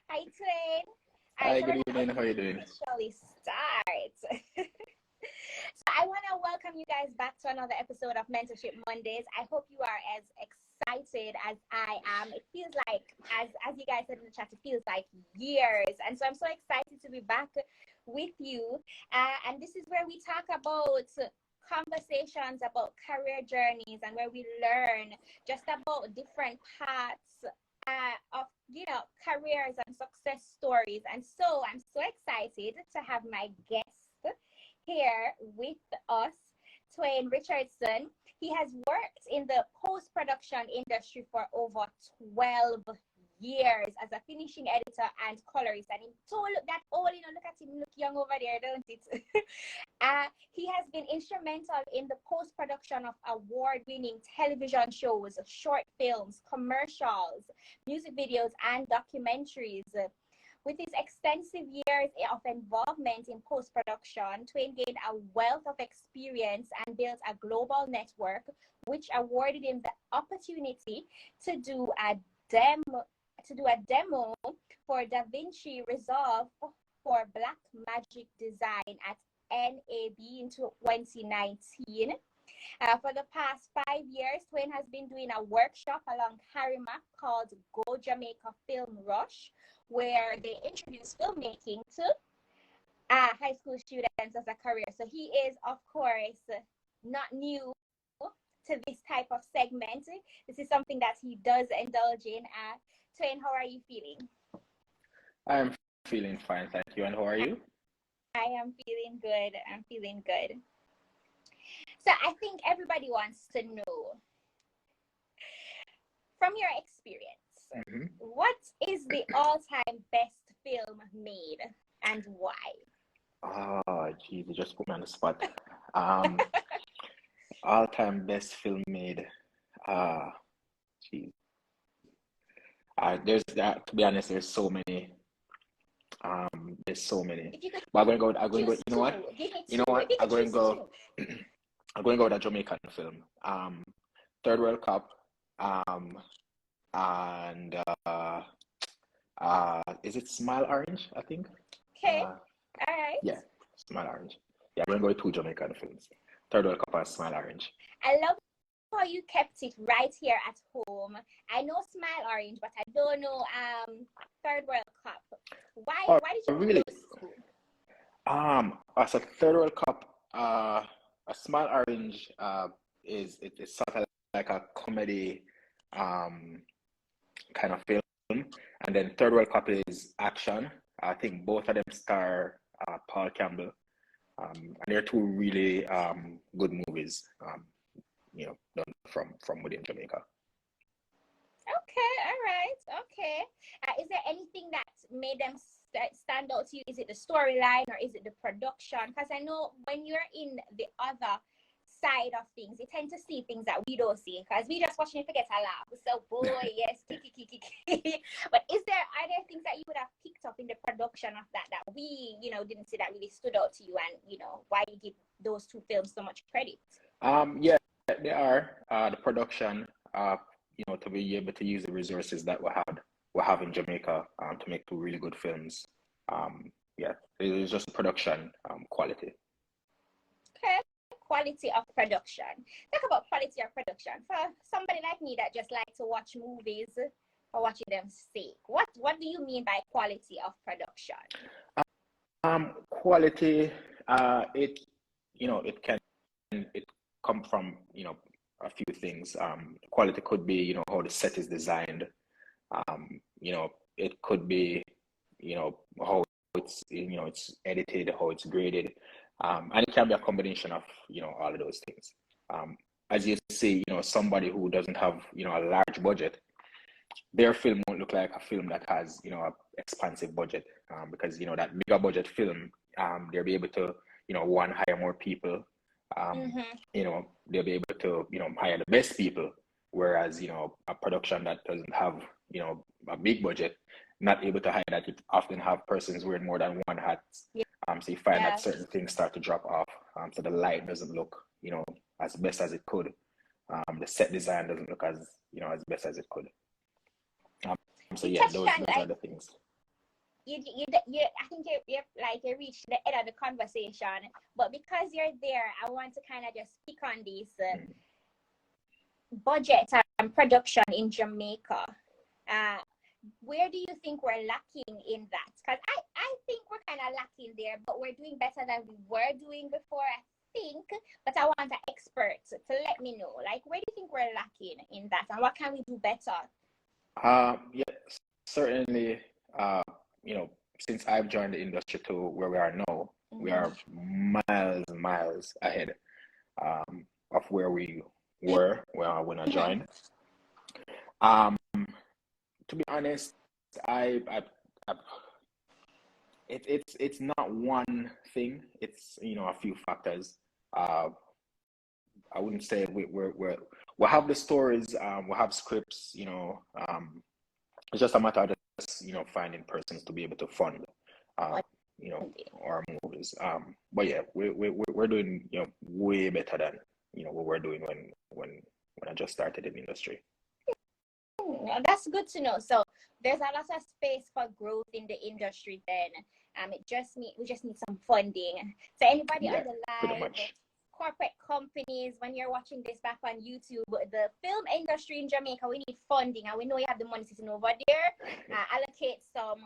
Hi, Twain. All right, Hi, so good we're evening. gonna How are you doing? officially start. So I want to welcome you guys back to another episode of Mentorship Mondays. I hope you are as excited as I am. It feels like, as you guys said in the chat, it feels like years, and so I'm so excited to be back with you. And this is where we talk about conversations about career journeys and where we learn just about different paths of careers and success stories. And so I'm so excited to have my guest here with us, Twain Richardson. He has worked in the post-production industry for over 12 years as a finishing editor and colorist. And him so look that old, look at him, look young over there, don't it? He has been instrumental in the post-production of award-winning television shows, short films, commercials, music videos, and documentaries. With his extensive years of involvement in post-production, Twain gained a wealth of experience and built a global network, which awarded him the opportunity to do a demo for Da Vinci Resolve for Black Magic Design at NAB in 2019. For the past 5 years, Twain has been doing a workshop along Harima called Go Jamaica Film Rush, where they introduce filmmaking to high school students as a career. So he is, of course, not new to this type of segment. This is something that he does indulge in. Twain, how are you feeling? I'm feeling fine, thank you. And how are you? I am feeling good. I'm feeling good. So I think everybody wants to know, from your experience, what is the all-time best film made and why? Oh, geez, you just put me on the spot. All-time best film made. Geez. There's that. To be honest, there's so many. There's so many. If you could But I'm going to go. You know what? Give me You know two. what? If you I'm could going to choose go. two. I'm going to go with a Jamaican film. Third World Cup. And is it Smile Orange? I think. Okay. All right. Yeah, Smile Orange. Yeah, I'm going to go with two Jamaican films. Third World Cup and Smile Orange. I love how you kept it right here at home. I know Smile Orange, but I don't know Third World Cup. Why did you really? choose two? As a Third World Cup, a Smile Orange it's sort of like a comedy kind of film, and then Third World Cup is action. I think both of them star Paul Campbell, and they're two really good movies. Done from within Jamaica. Okay, all right, okay. Is there anything that made them stand out to you? Is it the storyline or is it the production? Because I know when you're in the other side of things, you tend to see things that we don't see because we just watching it forget a laugh. So boy, yes, kiki. But are there things that you would have picked up in the production of that we didn't see that really stood out to you, and why you give those two films so much credit? Yeah, they are the production. To be able to use the resources that we have in Jamaica to make two really good films. Yeah, it's just production quality. Okay. Quality of production. Talk about quality of production. For somebody like me that just like to watch movies for watching them sake, what do you mean by quality of production? Quality, it come from a few things. Quality could be how the set is designed. It could be how it's edited, how it's graded, and it can be a combination of all of those things. As you see, somebody who doesn't have a large budget, their film won't look like a film that has a expansive budget, because that bigger budget film, they'll be able to one, hire more people. They'll be able to hire the best people, whereas a production that doesn't have a big budget, not able to hire that, you often have persons wearing more than one hat. So you find that certain things start to drop off. So the light doesn't look as best as it could. The set design doesn't look as best as it could. So yeah, those are the things. I think you reached the end of the conversation, but because you're there, I want to kind of just speak on this budget and production in Jamaica. Where do you think we're lacking in that? Because I think we're kind of lacking there, but we're doing better than we were doing before, I think. But I want an expert to let me know, like, where do you think we're lacking in that, and what can we do better? Yeah, certainly. Since I've joined the industry to where we are now, we are miles ahead of where we were when I joined. To be honest, it's not one thing. It's a few factors. I wouldn't say we have the stories. We have scripts. It's just a matter of just finding persons to be able to fund our movies. But yeah, we're doing way better than what we're doing when I just started in the industry. That's good to know. So there's a lot of space for growth in the industry then. We just need some funding. So anybody on the live, corporate companies, when you're watching this back on YouTube, the film industry in Jamaica, we need funding, and we know you have the money sitting over there. Allocate some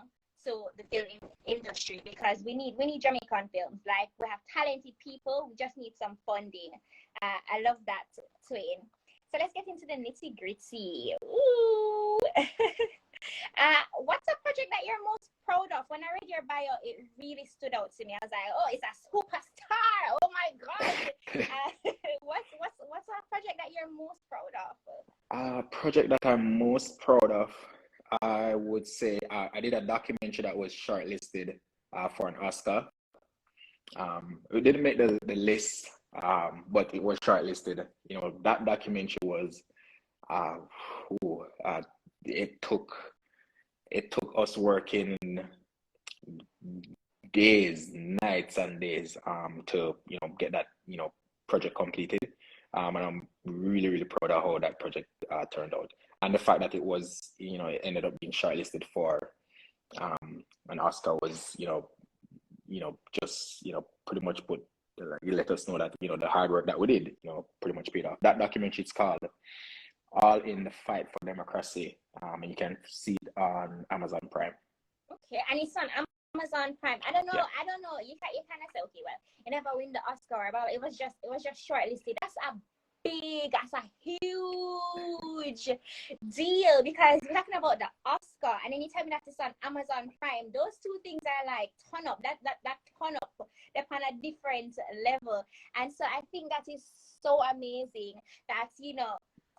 to the film industry, because we need Jamaican films. Like, we have talented people, we just need some funding. I love that, Twain. So let's get into the nitty gritty. Ooh. What's a project that you're most proud of? When I read your bio, it really stood out to me. I was like, oh, it's a superstar. Oh my God. What's a project that you're most proud of? Project that I'm most proud of, I would say I did a documentary that was shortlisted for an Oscar. It didn't make the list, but it was shortlisted. That documentary was it took us working days, nights and days to get that project completed. And I'm really proud of how that project turned out, and the fact that it was it ended up being shortlisted for an Oscar was just pretty much you let us know that the hard work that we did pretty much paid off. That documentary is called All in the Fight for Democracy, and you can see it on Amazon Prime. Okay, and it's on Amazon Prime. I don't know. You kind of say, okay, well, it never win the Oscar, but it was just shortlisted. That's a huge deal, because we're talking about the Oscar, and then you tell me that it's on Amazon Prime. Those two things are like ton up. That ton up. They're on a different level, and so I think that is so amazing that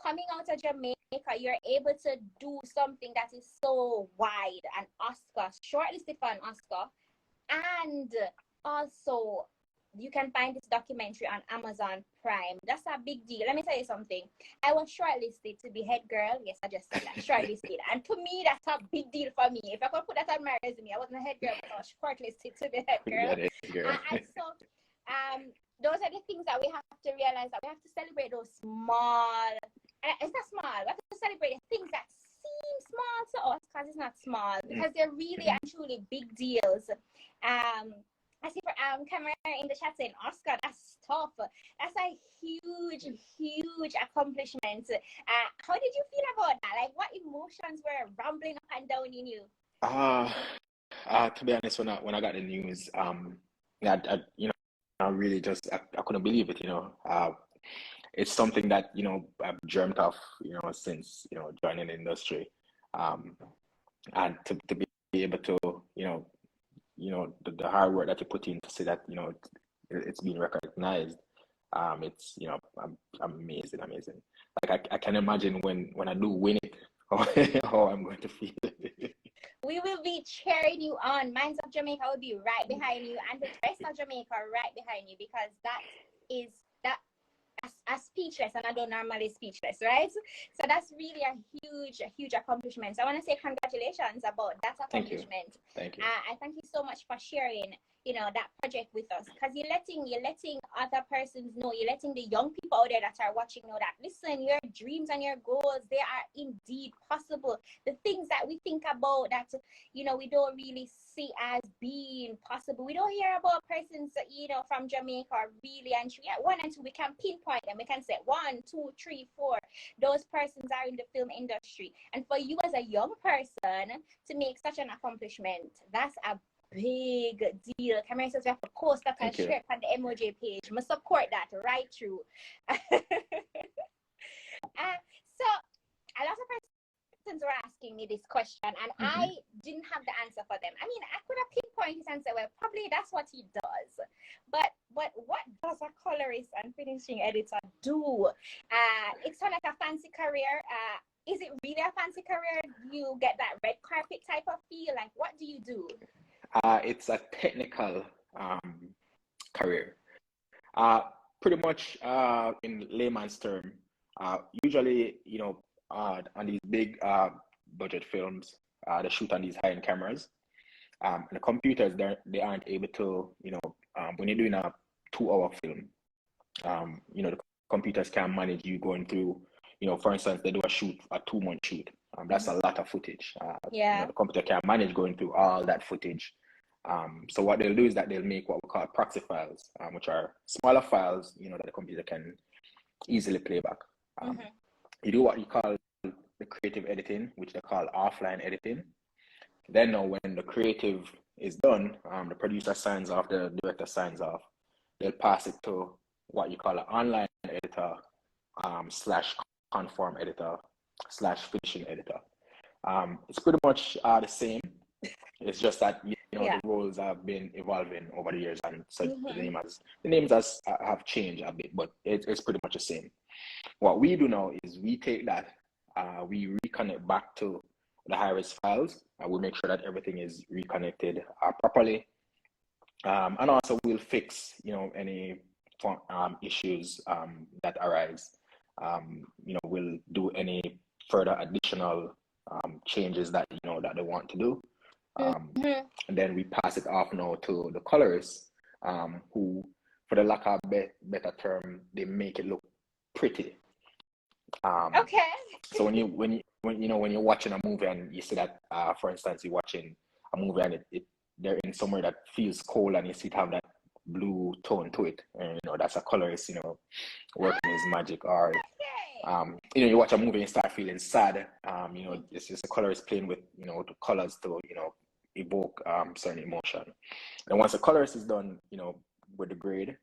coming out of Jamaica, you're able to do something that is so wide, an Oscar, shortlisted for an Oscar, and also you can find this documentary on Amazon Prime. That's a big deal. Let me tell you something. I was shortlisted to be head girl. Yes, I just said that, shortlisted. And to me, that's a big deal for me. If I could put that on my resume, I wasn't a head girl, but I was shortlisted to be head girl. And so, those are the things that we have to realize, that we have to celebrate those small, it's not small, we have to celebrate the things that seem small to us, because it's not small, because they're really and truly big deals. I see for Cameron in the chat saying, Oscar, that's tough. That's a huge accomplishment. How did you feel about that? Like, what emotions were rumbling up and down in you? To be honest, when I got the news, I really just I couldn't believe it. It's something that I've dreamt of since joining the industry, and to be able to the hard work that you put in to see that it's being recognized. It's amazing. Like I can imagine when I do win it, how I'm going to feel. We will be cheering you on. Minds of Jamaica will be right behind you, and the rest of Jamaica right behind you, because that's speechless, and I don't normally speechless, right? So that's really a huge accomplishment. So I want to say congratulations about that accomplishment. Thank you. I thank you so much for sharing, that project with us, because you're letting other persons know, you're letting the young people out there that are watching know that, listen, your dreams and your goals, they are indeed possible. The things that we think about that, we don't really see as being possible. We don't hear about persons, from Jamaica really, and one and two, we can pinpoint them. We can say 1, 2, 3, 4. Those persons are in the film industry. And for you as a young person to make such an accomplishment, that's a big deal. Cameron says we have to post that and share it on the MOJ page. I support that right through. So a lot of persons were asking me this question, and I didn't have the answer for them. I mean, I could have pinpointed and said, well, probably that's what he does. But what does a colorist and finishing editor do? It's kind of like a fancy career. Is it really a fancy career? Do you get that red carpet type of feel? Like, what do you do? It's a technical career. Pretty much in layman's term, usually, on these big budget films, they shoot on these high-end cameras. And the computers, they aren't able to, when you're doing a 2-hour film, the computers can't manage you going through, for instance, they do a 2-month shoot. That's a lot of footage. The computer can't manage going through all that footage. So what they'll do is that they'll make what we call proxy files, which are smaller files, that the computer can easily play back. You do what you call the creative editing, which they call offline editing. Then when the creative is done, the producer signs off, the director signs off, they'll pass it to what you call an online editor, / conform editor, / finishing editor. It's pretty much the same. It's just that the roles have been evolving over the years, and so the names have changed a bit, but it's pretty much the same. What we do now is we take that, we reconnect back to the high-res files, and we make sure that everything is reconnected properly, and also we'll fix any issues that arise. We'll do any further additional changes that that they want to do. And then we pass it off now to the colorists, who, for the lack of better term, they make it look pretty. So when you're watching a movie and you see that, for instance, you're watching a movie and they're in somewhere that feels cold and you see it have that blue tone to it, and that's a colorist, working his magic. Or you watch a movie and start feeling sad, it's just a colorist playing with the colors to evoke certain emotion. And once the colorist is done with the grade,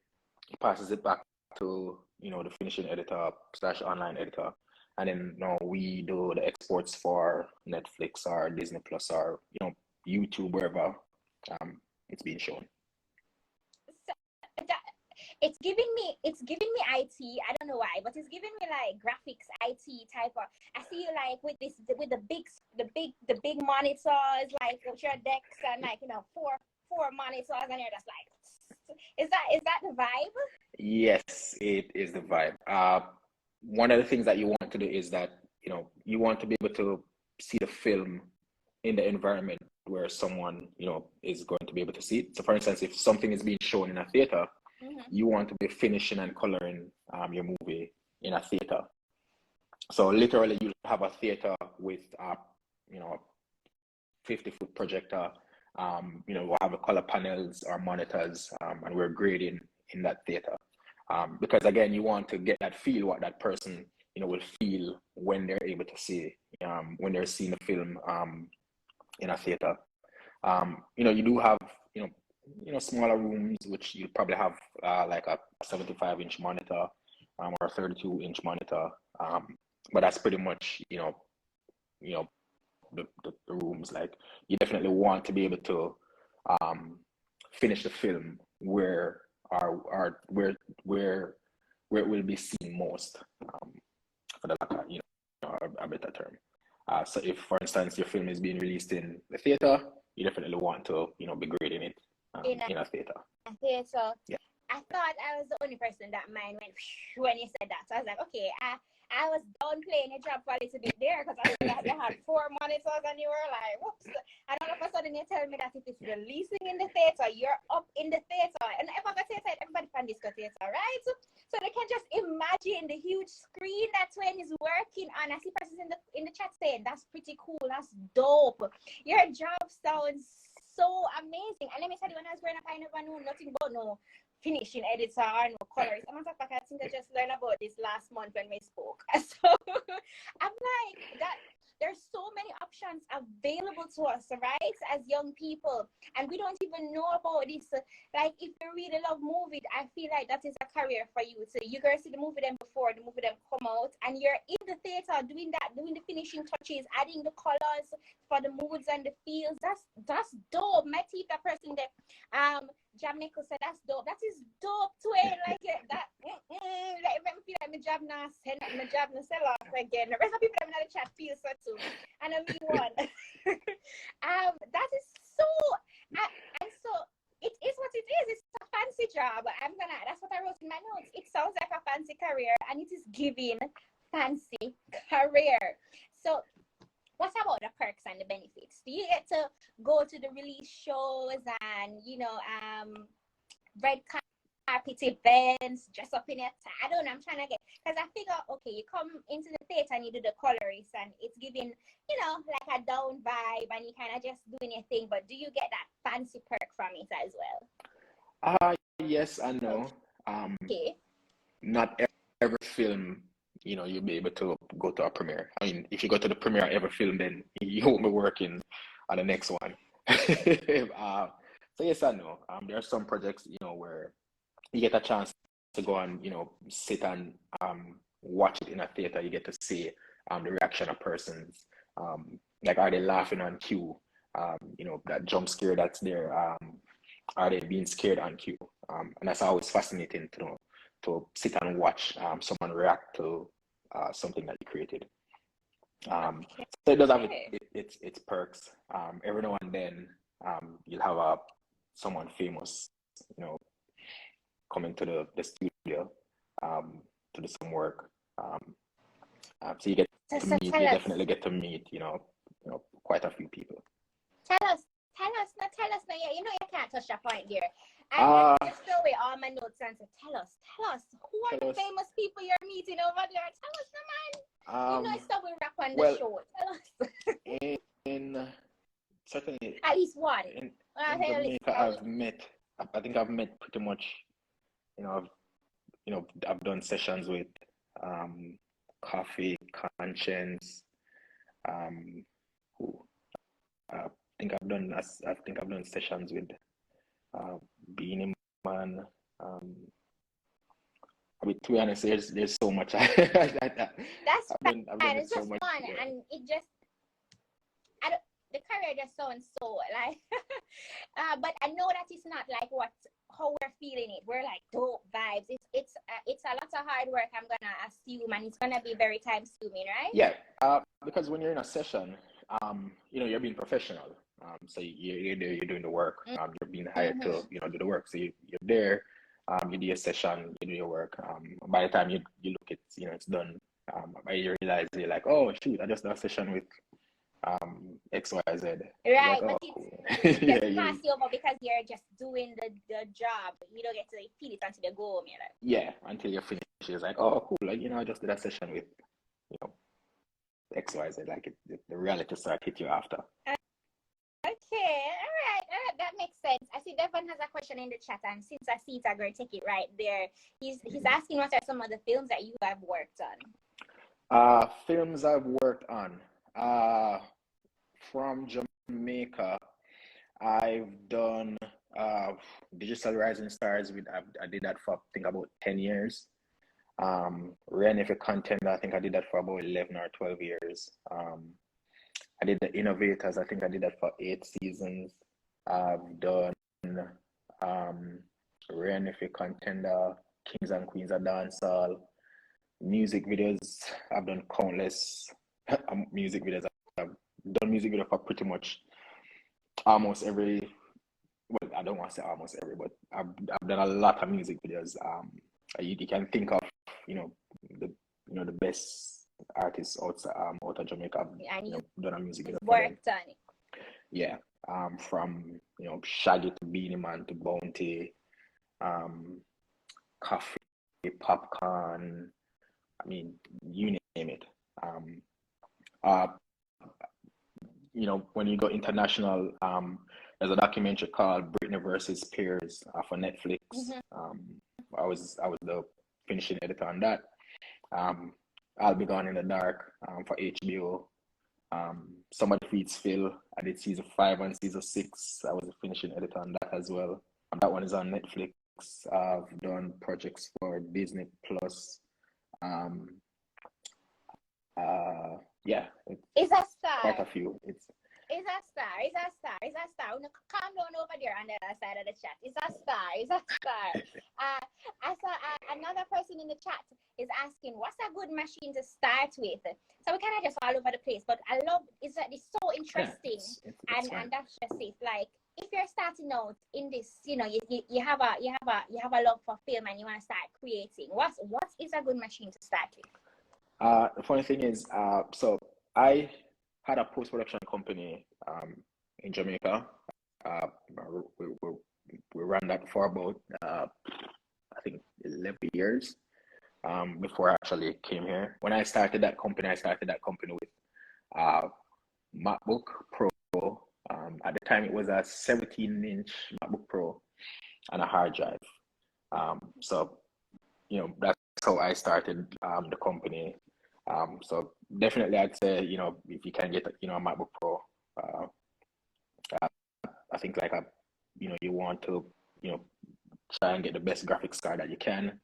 he passes it back to the finishing editor / online editor, and then we do the exports for Netflix or Disney Plus or YouTube, wherever it's being shown. It's giving me IT. I don't know why, but it's giving me like graphics IT type of. I see you like with the big monitors, like with your decks and like four monitors and you're just like, is that the vibe? Yes, it is the vibe. One of the things that you want to do is that you want to be able to see the film in the environment where someone is going to be able to see it. So for instance, if something is being shown in a theater, you want to be finishing and coloring your movie in a theater. So literally you have a theater with a 50-foot projector. We'll have a color panels or monitors, and we're grading in that theater. Because again, you want to get that feel, what that person will feel when they're able to see when they're seeing the film in a theater. You do have smaller rooms, which you probably have like a 75-inch monitor or a 32-inch monitor, but that's pretty much the rooms. Like, you definitely want to be able to finish the film where it will be seen most, for the lack of a better term. So if, for instance, your film is being released in the theater, you definitely want to be grading it in a theater. A theater. Yeah. I thought I was the only person that mind went when you said that. So I was like, okay, I was downplaying your job for a little bit there because I thought you had 4 monitors and you were like, whoops. And all of a sudden you tell me that if it's releasing in the theater, you're up in the theater. And if I go theater, everybody can discuss theater, right? So they can just imagine the huge screen that Twain is working on. I see persons in the chat saying, that's pretty cool, that's dope. Your job sounds so amazing. And let me tell you, when I was growing up, I never knew nothing about no finishing editor or no colorist. I'm not I think I just learned about this last month when we spoke. So I'm like, that there's so many options available to us, right, as young people, and we don't even know about this. Like, if you really love movies, I feel like that is a career for you. So you guys see the movie them before the movie them come out, and you're in the theater doing the finishing touches, adding the colors for the moods and the feels. That's dope. My teeth, that person there, Jamaica said that's dope. That is dope too. Like that. Like, make me feel like my job now sell off again. The rest of people in the chat feel so too, and I mean one. That is so, and so it is what it is. It's a fancy job. That's what I wrote in my notes. It sounds like a fancy career, and it is giving fancy career. So what about the perks and the benefits? Do you get to go to the release shows and, red carpet events, dress up in your tie? I don't know, I'm trying to get, because I figure, okay, you come into the theater and you do the colorist and it's giving, like a down vibe and you kind of just doing your thing, but do you get that fancy perk from it as well? Yes and no. Okay. Not every film, you'll be able to go to a premiere. I mean, if you go to the premiere of every film, then you won't be working on the next one. So yes and no. There are some projects, where you get a chance to go and, sit and watch it in a theater. You get to see the reaction of persons. Like, are they laughing on cue? That jump scare that's there. Are they being scared on cue? And that's always fascinating to sit and watch someone react to something that you created. So it does have its perks. Every now and then you'll have someone famous, coming to the studio to do some work. So you get to meet. You definitely get to meet, quite a few people. Tell us now. Yeah, you can't touch that point there. I just throw away all my notes and say, tell us, who are the famous people you're meeting over there? Tell us, no, man. It's how we wrap on the show. Tell us. in certainly at least one. In Jamaica, I think I've met pretty much, I've done sessions with Coffee, Conscience, who I think I've done sessions with Beanie Man. I mean, to be honest, there's so much. That's fine. It's just fun, and it just the career just sounds so like. But I know that it's not like how we're feeling it. We're like dope vibes. It's a lot of hard work, I'm gonna assume, and it's gonna be very time consuming, right? Yeah. Because when you're in a session, you're being professional. So you're there, you're doing the work. You're being hired to, do the work. So you're there. You do your session, you do your work. By the time you look at, it's done. You realize you're like, oh shoot, I just did a session with XYZ. Right, like, but cool. It gets passed over because you're just doing the job. You don't get to feel it until you go home. You're like, yeah, until you finish. It's like, oh cool, like, I just did a session with, XYZ. Like the reality start hit you after. Okay, all right, that makes sense. I see Devon has a question in the chat, and since I see it, I'm going to take it right there. He's asking what are some of the films that you have worked on. Films I've worked on. From Jamaica, I've done Digital Rising Stars. I did that for I think about 10 years. If a Contender, I think I did that for about 11 or 12 years. I did The Innovators. I think I did that for 8 seasons. I've done if a Contender, Kings and Queens of Dancehall, music videos. I've done countless music videos. I've done music video for pretty much almost every. Well, I don't want to say almost every, but I've done a lot of music videos. You can think of, the the best artists out of Jamaica. And you Done a music video for them. worked on it. Yeah. From Shaggy to Beanie Man to Bounty, Coffee, Popcorn. I mean, you name it. Uh, when you go international, there's a documentary called Britney versus Spears for Netflix. I was the finishing editor on that. I'll Be Gone in the Dark for HBO. Somebody Feeds Phil. I did season 5 and season 6. I was the finishing editor on that as well. That one is on Netflix. I've done projects for Disney Plus. Yeah, It's a star. quite a few. It's a star. Calm down over there on the other side of the chat. It's a star. I saw another person in the chat is asking, what's a good machine to start with? So we kind of just all over the place, but I love it's so interesting, and that's just it. Like, if you're starting out in this, you have a love for film and you want to start creating. What is a good machine to start with? The funny thing is, so I had a post-production company in Jamaica. We ran that for about I think 11 years before I actually came here. When I started that company, with MacBook Pro. At the time, it was a 17-inch MacBook Pro and a hard drive. So that's how I started the company. So definitely, I'd say if you can get a MacBook Pro, I think you want to try and get the best graphics card that you can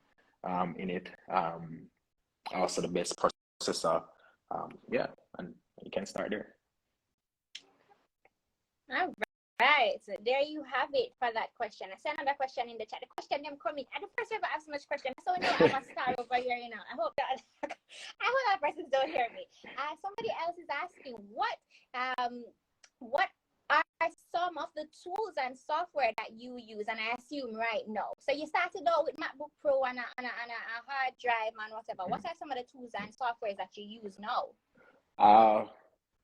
in it. Also the best processor. And you can start there. All right, so there you have it for that question. I see another question in the chat. The question them coming. At the first ever ask so much question, so I'm a star over here. I hope that persons don't hear me. Somebody else is asking what are some of the tools and software that you use, and I assume right now. So you started out with MacBook Pro and a hard drive and whatever. What are some of the tools and softwares that you use now?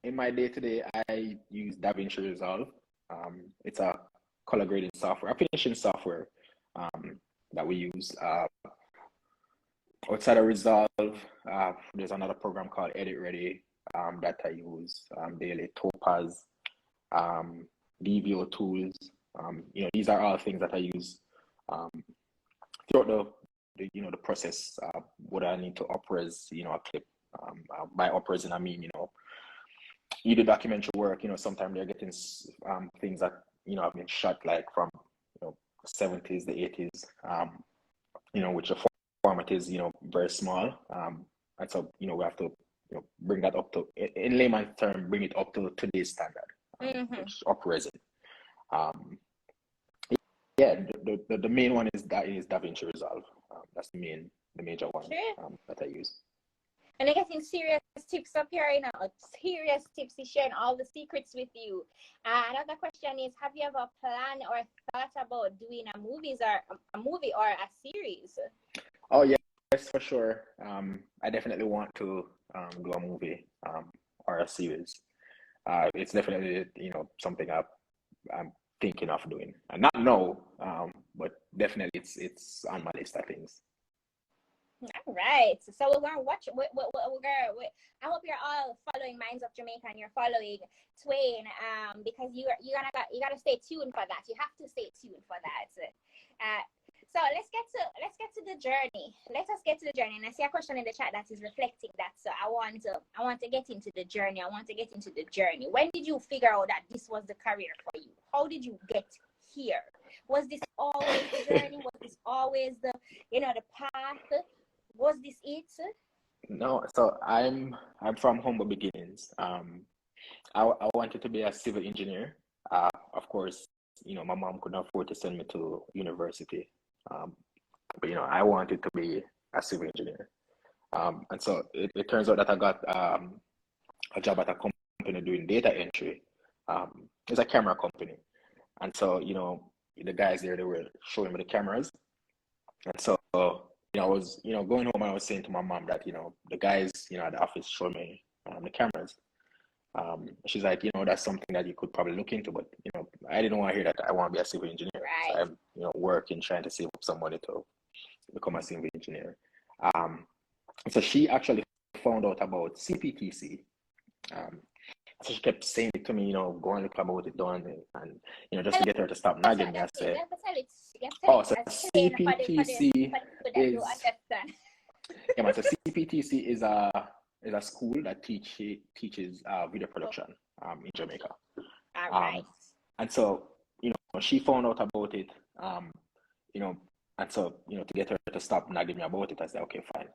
In my day-to-day, I use DaVinci Resolve. It's a color grading software, a finishing software that we use. Outside of Resolve, there's another program called Edit Ready that I use daily. Topaz, DVO tools. These are all things that I use throughout the process. What I need to upres, a clip. By upres, I mean, you do documentary work. Sometimes they're getting things that have been shot like from 70s, the 80s, which the format is very small, and so we have to bring that up to, in layman's term, bring it up to today's standard, which upres it. The main one is DaVinci Resolve. That's the major one that I use. And I'm getting serious tips up here, serious tips. He's sharing all the secrets with you. Another question is, have you ever planned or thought about doing a movie or a series? Oh, yes, for sure. I definitely want to do a movie or a series. It's definitely, something I'm thinking of doing. And not now, but definitely it's on my list of things. All right, so we're gonna watch. I hope you're all following Minds of Jamaica and you're following Twain, because you gotta stay tuned for that. You have to stay tuned for that. So let's get to the journey. Let us get to the journey. And I see a question in the chat that is reflecting that. So I want to get into the journey. When did you figure out that this was the career for you? How did you get here? Was this always the journey? Was this always the path? Was this it? No, so I'm from humble beginnings. I wanted to be a civil engineer. Of course, my mom couldn't afford to send me to university. But I wanted to be a civil engineer. And so it turns out that I got a job at a company doing data entry. It's a camera company. And so, the guys there, they were showing me the cameras. And so, I was, going home and I was saying to my mom that, the guys, at the office showed me the cameras. She's like, that's something that you could probably look into, but, I didn't want to hear that. I want to be a civil engineer. Right. So I'm, working, trying to save up some money to become a civil engineer. So she actually found out about CPTC. So she kept saying it to me, go and look about it, done, and just to get her to stop nagging me. I said, so CPTC is, yeah, man, so CPTC is a school that teaches video production in Jamaica. All right. And so, she found out about it, and so, to get her to stop nagging me about it, I said, okay, fine.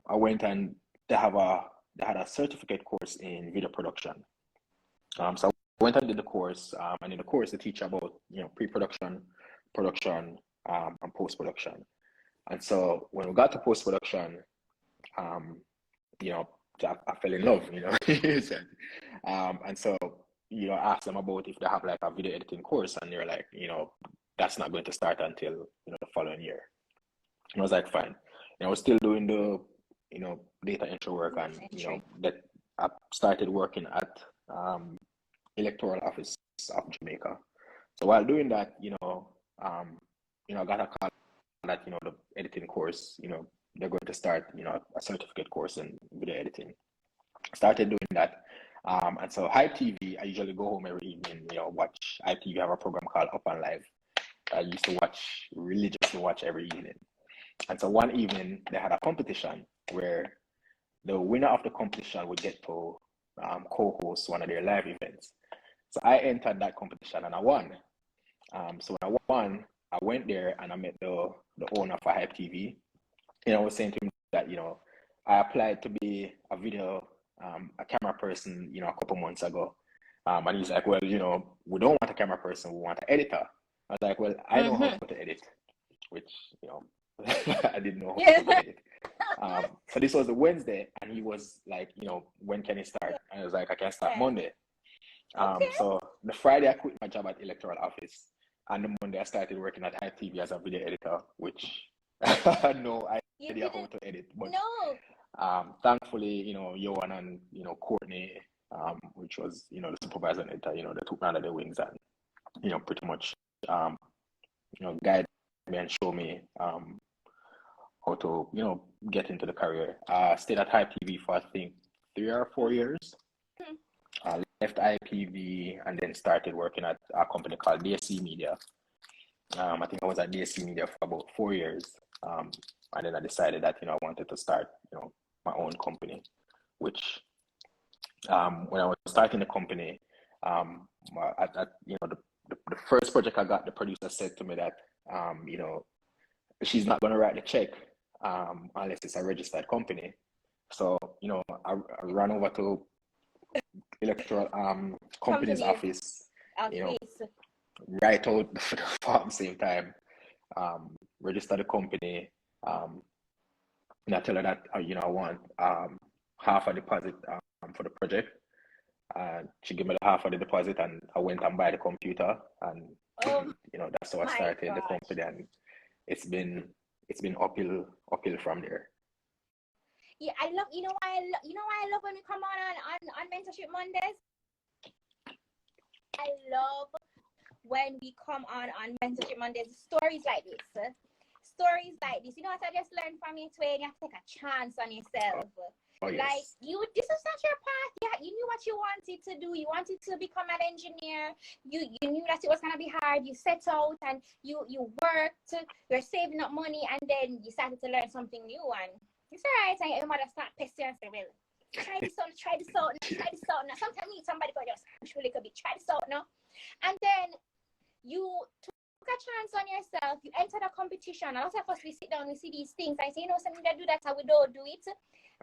I went and they had a certificate course in video production. So I went and did the course, and in the course they teach about, pre-production, production, and post-production. And so when we got to post-production, I fell in love, and so, I asked them about if they have like a video editing course, and they're like, that's not going to start until, the following year. And I was like, fine. I was still doing the, data entry work, and, that I started working at electoral office of Jamaica. So while doing that, I got a call that, the editing course, they're going to start, a certificate course in video editing. Started doing that. And so Hype TV, I usually go home every evening, watch Hype TV, have a program called Up and Live. I used to religiously watch every evening. And so one evening they had a competition where the winner of the competition would get to co-host one of their live events. So I entered that competition and I won. So when I won, I went there and I met the owner for Hype TV. And I was saying to him that, I applied to be a camera person, a couple months ago. And he's like, well, we don't want a camera person, we want an editor. I was like, well, I know how to edit, which, I didn't know how to edit. So this was a Wednesday, and he was like, when can he start? And I was like, I can start Monday. So the Friday I quit my job at electoral office, and the Monday I started working at Hype TV as a video editor, which I had no idea how to edit. But thankfully, Johan and Courtney, which was the supervisor and editor, they took me under their wings and pretty much guide me and show me how to get into the career. Stayed at Hype TV for I think 3 or 4 years. Left IPV and then started working at a company called DSC Media. I think I was at DSC Media for about 4 years. And then I decided that, I wanted to start, my own company, which, when I was starting the company, the first project I got, the producer said to me that, she's not going to write the check, unless it's a registered company. So, I ran over to electoral company's office, write out the form same time, register the company, and I tell her that I want half a deposit for the project. She gave me the half of the deposit, and I went and buy the computer, and that's how I started the company, and it's been uphill from there. Yeah, I love, why I love when we come on Mentorship Mondays. I love when we come on Mentorship Mondays, stories like this. Stories like this. You know what I just learned from you, Twain? You have to take a chance on yourself. Oh, yes. Like, this is not your path. Yeah, you knew what you wanted to do. You wanted to become an engineer. You knew that it was going to be hard. You set out and you worked. You're saving up money, and then you started to learn something new, and it's all right. And your mother start pestering and say, well, try this out, try this out, try this out. Now, sometimes you need somebody to just push a little bit, try this out now. And then you took a chance on yourself. You entered a competition. A lot of us, we sit down, we see these things, and say, something that do that, and we don't do it.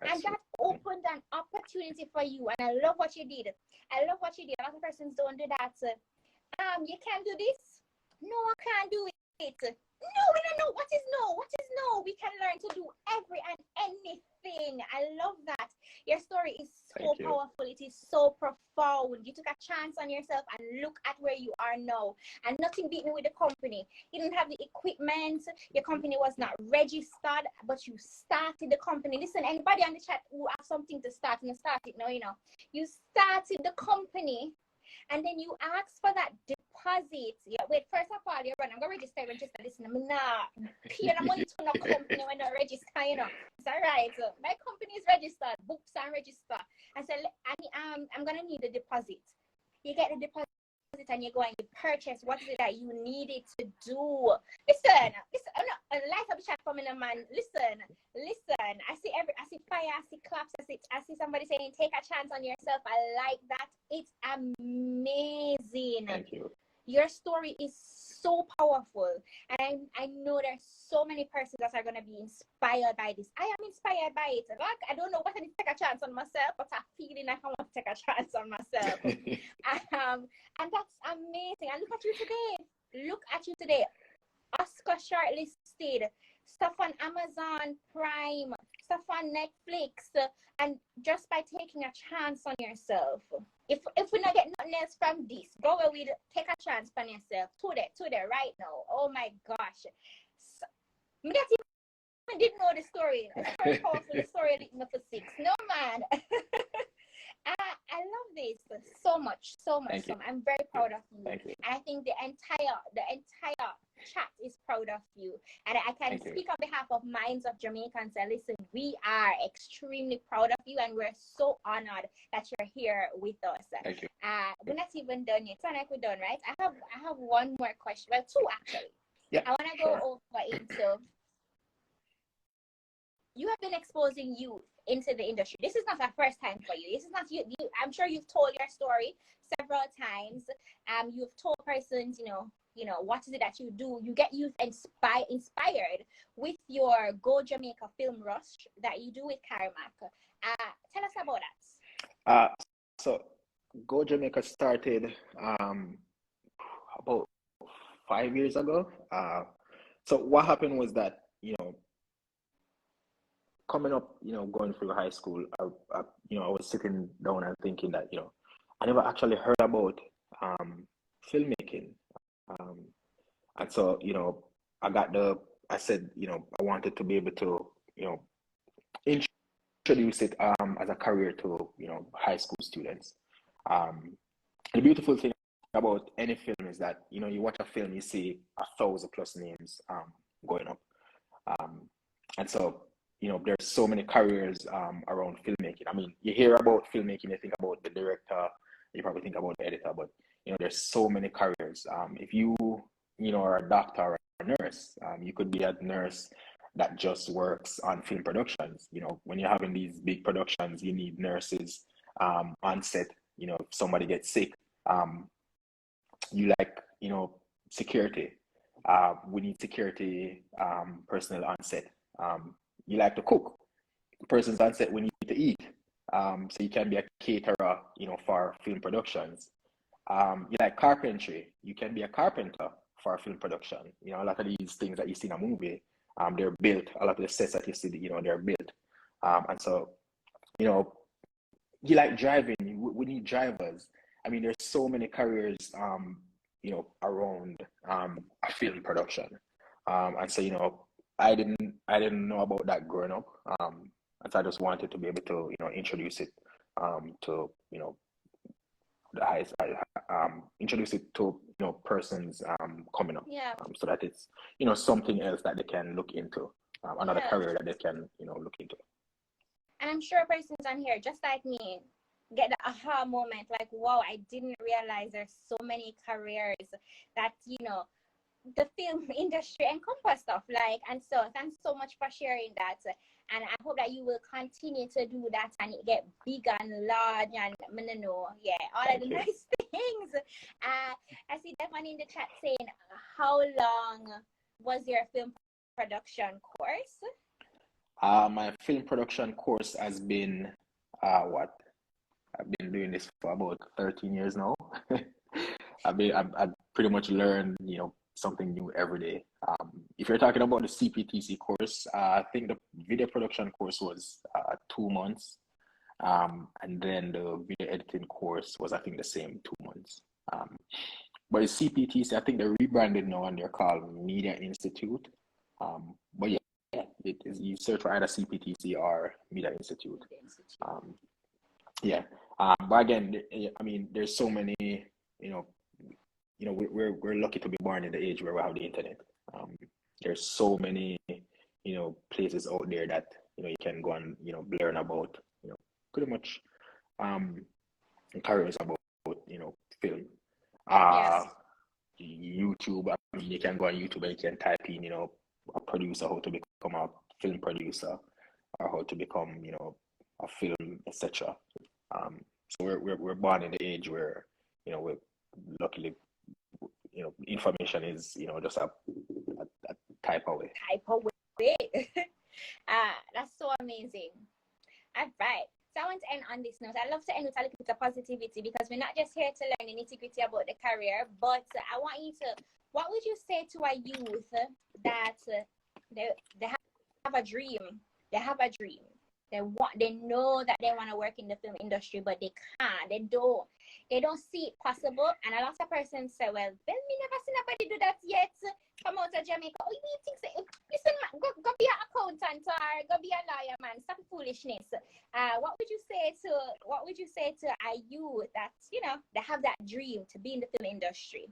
And that opened an opportunity for you. And I love what you did. A lot of persons don't do that. You can't do this. No, I can't do it. No, we don't know. What is no? What is know we can learn to do every and anything. I love that. Your story is so powerful. It is so profound. You took a chance on yourself and look at where you are now. And nothing beat me with the company. You didn't have the equipment. Your company was not registered, but you started the company. Listen, anybody on the chat who have something to start, and start it now, you know. You started the company, and then you ask for that deposit. Yeah, wait, first of all, you're right. I'm going to register. Listen, I'm not paying the money to no company when I register, you know. It's all right. So my company is registered, books are registered. I said, I'm going to need a deposit. You get the deposit and you go and you purchase what is it that you needed to do. Listen, I'm not a light up chat from a man. Listen. I see fire, I see claps, I see somebody saying take a chance on yourself. I like that. It's amazing. Thank you. Your story is so powerful, and I know there's so many persons that are going to be inspired by this. I am inspired by it. Like, I don't know what I need to take a chance on myself, but I'm feeling like I want to take a chance on myself. And that's amazing. And look at you today. Oscar shortlisted, stuff on Amazon Prime, stuff on Netflix, and just by taking a chance on yourself. If we not get nothing else from this, go away with take a chance on yourself today, right now. Oh my gosh. So, me that even didn't know the story. The story powerful, the story lit for 6. No man. I love this so much. I'm very proud of you. Thank you. I think the entire chat is proud of you. And I can speak on behalf of Minds of Jamaica and say, listen, we are extremely proud of you, and we're so honored that you're here with us. Thank you. We're not even done yet. It's not like we're done, right? I have one more question. Well, 2 actually. Yeah. I want to go over into, you have been exposing youth into the industry. This is not the first time for you. This is not you. I'm sure you've told your story several times. You've told persons, you know, what is it that you do? You get youth inspired with your Go Jamaica Film Rush that you do with Karamak. Tell us about that. So Go Jamaica started about 5 years ago. So what happened was that, coming up, going through high school, I was sitting down and thinking that, I never actually heard about filmmaking. And so, I said, I wanted to be able to, introduce it as a career to, high school students. The beautiful thing about any film is that, you watch a film, you see 1,000+ names going up. And so, there's so many careers around filmmaking. I mean, you hear about filmmaking, you think about the director, you probably think about the editor, but there's so many careers. If you are a doctor or a nurse, you could be a nurse that just works on film productions. When you're having these big productions, you need nurses on set. If somebody gets sick, you like security. We need security personnel on set. You like to cook. The person's on set, we need to eat. So you can be a caterer, for film productions. You like carpentry. You can be a carpenter for a film production. A lot of these things that you see in a movie, they're built. A lot of the sets that you see, they're built. And so, you like driving. We need drivers. I mean, there's so many careers, around a film production. And so, I didn't know about that growing up. And so I just wanted to be able to, introduce it to, the highest, introduce it to, persons coming up. Yeah. So that it's, something else that they can look into, another career that they can, look into. And I'm sure persons on here, just like me, get the aha moment, like, wow, I didn't realize there's so many careers that, the film industry encompass stuff like. And so thanks so much for sharing that, and I hope that you will continue to do that and it get big and large and all of the nice things. I see Devon in the chat saying, how long was your film production course? My film production course has been I've been doing this for about 13 years now. I've pretty much learned, something new every day. If you're talking about the CPTC course, I think the video production course was 2 months. And then the video editing course was, I think, the same 2 months. But the CPTC, I think they're rebranded now and they're called Media Institute. But yeah, it is, you search for either CPTC or Media Institute. Yeah. But again, I mean, there's so many, we're lucky to be born in the age where we have the internet. There's so many, places out there that, you can go and, learn about, pretty much, careers about, film. Yes. YouTube, I mean, you can go on YouTube and you can type in, a producer, how to become a film producer, or how to become, a film, etc. So we're born in the age where, we're luckily, information is, just a type away. Type away. That's so amazing. All right. So I want to end on this note. I love to end with a little bit of positivity because we're not just here to learn the nitty-gritty about the career, but I want you to, what would you say to a youth that they have a dream? They have a dream. They know that they want to work in the film industry, but they can't. They don't see it possible. And a lot of persons say, well, me never seen nobody do that yet. Come out of Jamaica. Oh, you think so? Listen, man, go be an accountant or go be a lawyer, man. Stop foolishness. What would you say to a youth that, they have that dream to be in the film industry?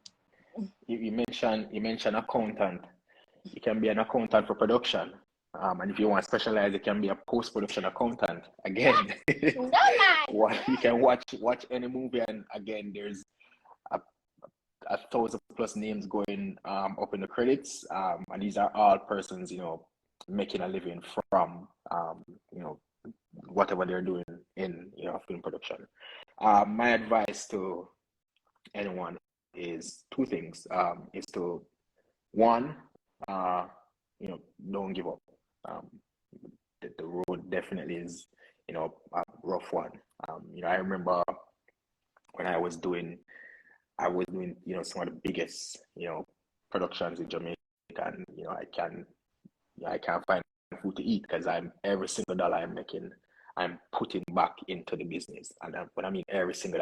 You mentioned accountant. You can be an accountant for production. And if you want to specialize, you can be a post-production accountant. Again, no, man. You can watch any movie, and again, there's a 1,000+ names going up in the credits, and these are all persons, making a living from whatever they're doing in film production. My advice to anyone is two things. Is to one, don't give up. The road definitely is, a rough one. I remember when I was doing, some of the biggest, productions in Jamaica, and I can't find food to eat because every single dollar I'm making, I'm putting back into the business. And when I mean every single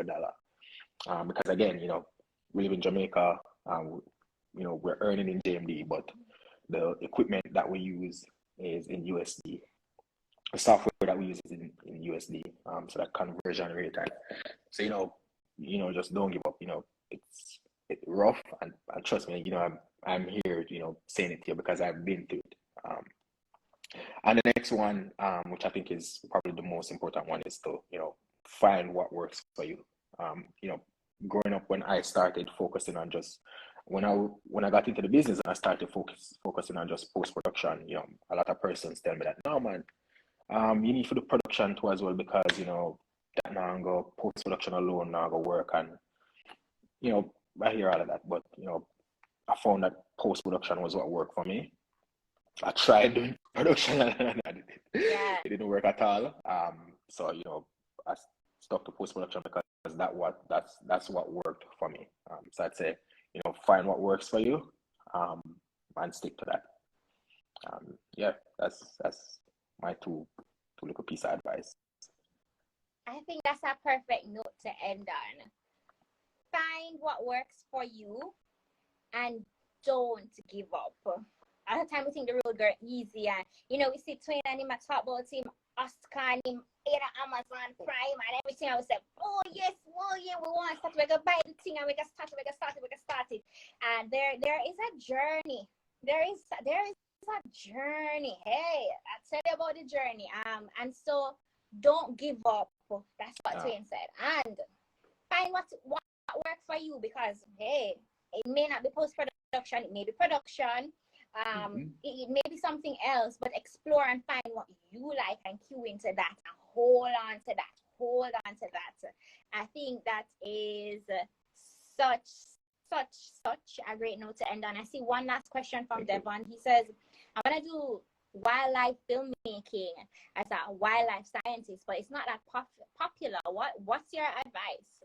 dollar. Because again, we live in Jamaica, we're earning in JMD, but the equipment that we use is in USD. The software that we use is in USD. So that conversion rate. So just don't give up. It's rough, and trust me. I'm here. Saying it here because I've been through it. And the next one, which I think is probably the most important one, is to find what works for you. Growing up, when I started focusing on just when I got into the business and I started focusing on just post-production, a lot of persons tell me that, no, man, you need to do production too as well, because, that now go post-production alone now go work. And, I hear all of that, but, I found that post-production was what worked for me. I tried doing production and it didn't work at all. So, I stuck to post-production because that's what worked for me. So I'd say, find what works for you, and stick to that. That's my two little piece of advice. I think that's a perfect note to end on. Find what works for you and don't give up. At the time we think the road got easy, and we see Twain and him talk about him, Oscar and him in Amazon Prime and everything. I was like, oh yeah, we want to start, we're gonna buy the thing and we're gonna start it. And there is a journey. There is a journey. Hey, I tell you about the journey. And so don't give up. That's what Twain said. And find what works for you, because hey, it may not be post-production, it may be production. It may be something else, but explore and find what you like and cue into that and hold on to that. I think that is such a great note to end on. I see one last question from Devon. He says, I want to do wildlife filmmaking as a wildlife scientist, but it's not that popular. What's your advice?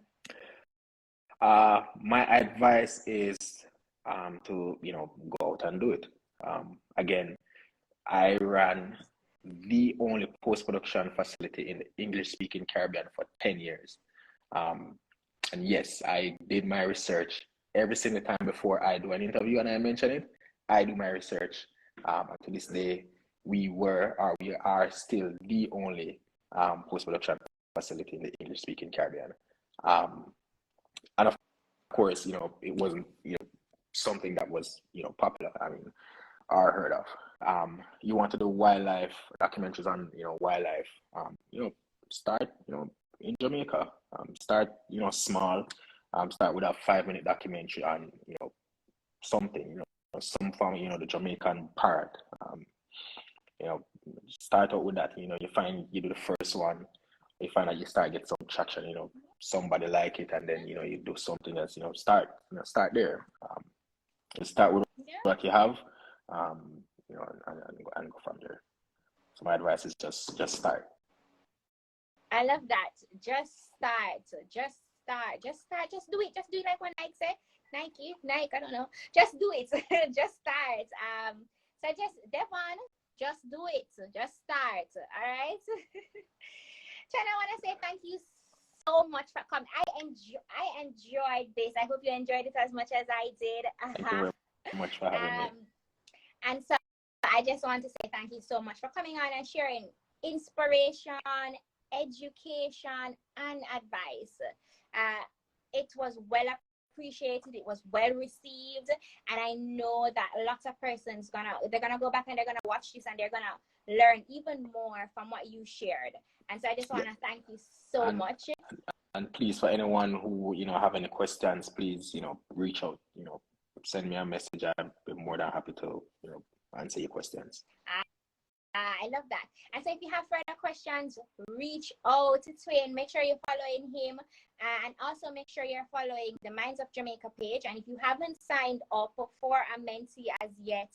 My advice is to, go out and do it. Again, I ran the only post-production facility in the English-speaking Caribbean for 10 years. And yes, I did my research every single time before I do an interview and I mention it. I do my research. And to this day, we are still the only post-production facility in the English-speaking Caribbean. And of course, it wasn't something that was popular. I mean, or heard of. You want to do wildlife documentaries on wildlife. Start in Jamaica. Start small. Start with a 5-minute documentary on something some form the Jamaican parrot. Start out with that. You do the first one. You find that you start get some traction. Somebody like it, and then you do something else. Start there. Start with what you have. And go from there. So my advice is just start. I love that. Just start. Just do it. Just do it like what Nike say. Nike, I don't know. Just do it. Just start. So just Devon, just do it. Just start. All right. Chana, I want to say thank you so much for coming. I enjoyed this. I hope you enjoyed it as much as I did. Thank you very much for having me. And so I just want to say thank you so much for coming on and sharing inspiration, education, and advice. It was well appreciated. It was well received, and I know that lots of persons they're gonna go back and they're gonna watch this and they're gonna learn even more from what you shared. And so I just want to thank you so much. And please, for anyone who have any questions, please reach out. Send me a message. I'd be more than happy to answer your questions. I love that. And so if you have further questions, reach out to Twain. Make sure you're following him, and also make sure you're following the Minds of Jamaica page. And if you haven't signed up for a mentee as yet,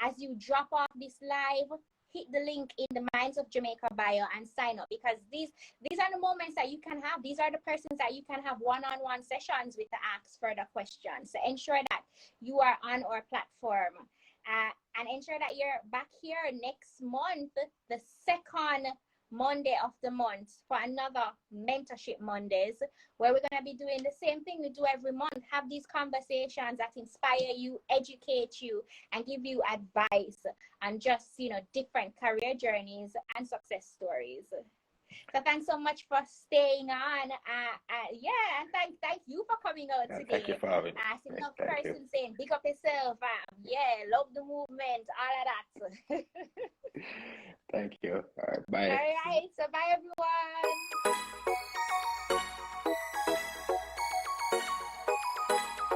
as you drop off this live, hit the link in the Minds of Jamaica bio and sign up, because these are the moments that you can have. These are the persons that you can have one-on-one sessions with to ask further questions. So ensure that you are on our platform. And ensure that you're back here next month, the second Monday of the month, for another Mentorship Mondays, where we're going to be doing the same thing we do every month. Have these conversations that inspire you, educate you, and give you advice on just, different career journeys and success stories. So thanks so much for staying on. And thank you for coming out today. Thank you for having me. I see enough person saying, pick up yourself. Love the movement, all of that. Thank you. All right, bye. All right, so bye everyone.